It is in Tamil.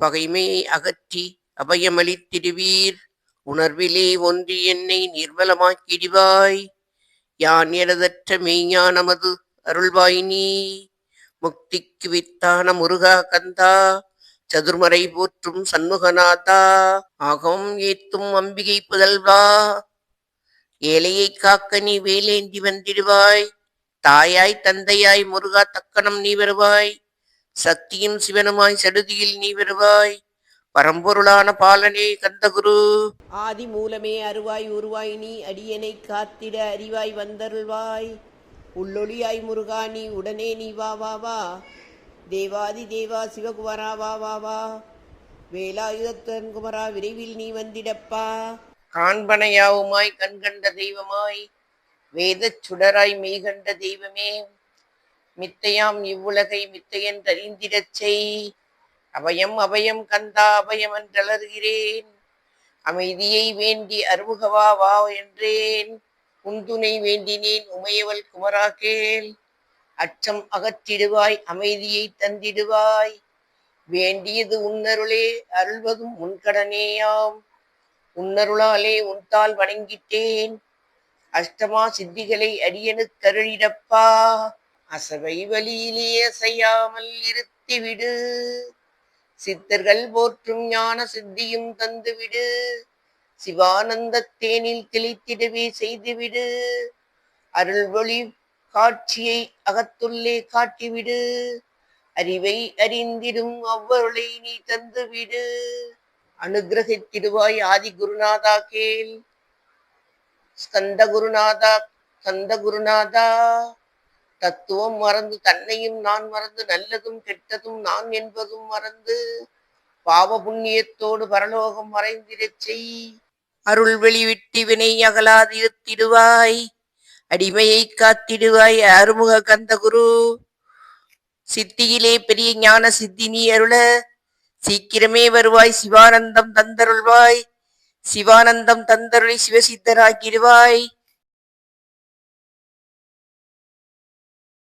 பகைமையை அகற்றி அபயமளித்திடுவீர். உணர்விலே ஒன்றி என்னை நிர்மலமாக்கிடுவாய். யான் எனதற்ற மெய்ஞானமது அருள்வாய் நீ. முக்திக்கு வித்தான முருகா கந்தா, சதுர்மறை போற்றும் சண்முகநாதா, ஆகம் ஏத்தும் அம்பிகை புதல்வா, ஏழையை காக்க நீ வேலேந்தி வந்திடுவாய். தாயாய் தந்தையாய் முருகா தக்கணம் நீ வருவாய். சக்தியும் சிவனுமாய் சடுதியில் நீ வருவாய். பரம்பொருளான பாலனே கந்தகுரு. ஆதி மூலமே அருவாய் உருவாய் நீ அடியனை காத்திட அறிவாய் வந்தருள்வாய். உள்ளொளியாய் முருகா நீ உடனே நீ வா வா வா. தேவாதி தேவா சிவகுமரா வா வா வா. வேலாயுதத்தன் குமரா விரைவில் நீ வந்திடப்பா. காண்பனையாவுமாய் கண்கண்ட தெய்வமாய் வேதச் சுடராய் மெய்கண்ட தெய்வமே, மித்தையாம் இவ்வுலகை மித்தையன் அறிந்திடச் செய். அபயம் அபயம் கந்தா அபயம் என்றலறுகிறேன். அமைதியை வேண்டி அருமுகவா வா என்றேன். உந்துணை வேண்டினேன் உமையவள் குமரா கேள். அச்சம் அகற்றிடுவாய் அமைதியை தந்திடுவாய். வேண்டியது உன்னருளே அருள்வதும் உன்கடனேயாம். உன்னருளாலே உன்தால் வணங்கிட்டேன். அஷ்டமா சித்திகளை அடியனுக்கருளிடப்பா. அசவை வழியிலே அசையாமல் இருத்திவிடு. சித்தர்கள் போற்றும் ஞான சித்தியும் தந்துவிடு. சிவானந்த தேனில் தெளித்திடவே செய்துவிடு. அருள்வொளி காட்சியை அகத்துள்ளே காட்டிவிடு. அறிவை அறிந்திடும் அவ்வருளை நீ தந்துவிடு. அனுகிரகித்திடுவாய் ஆதி குருநாதா கேள். ஸ்கந்த குருநாதா கந்த குருநாதா, தத்துவம் மறந்து தன்னையும் நான் மறந்து நல்லதும் கெட்டதும் நான் என்பதும் மறந்து பாவ புண்ணியத்தோடு பரலோகம் மறைந்திடச் செய். அருள் வெளிவிட்டு வினை அகலாதிருத்திடுவாய். அடிமையை காத்திடுவாய் அருமுக கந்தகுரு. சித்தியிலே பெரிய ஞான சித்தி நீ அருள சீக்கிரமே வருவாய். சிவானந்தம் தந்தருள்வாய். சிவானந்தம் தந்தருளை சிவசித்தராக்கிடுவாய்.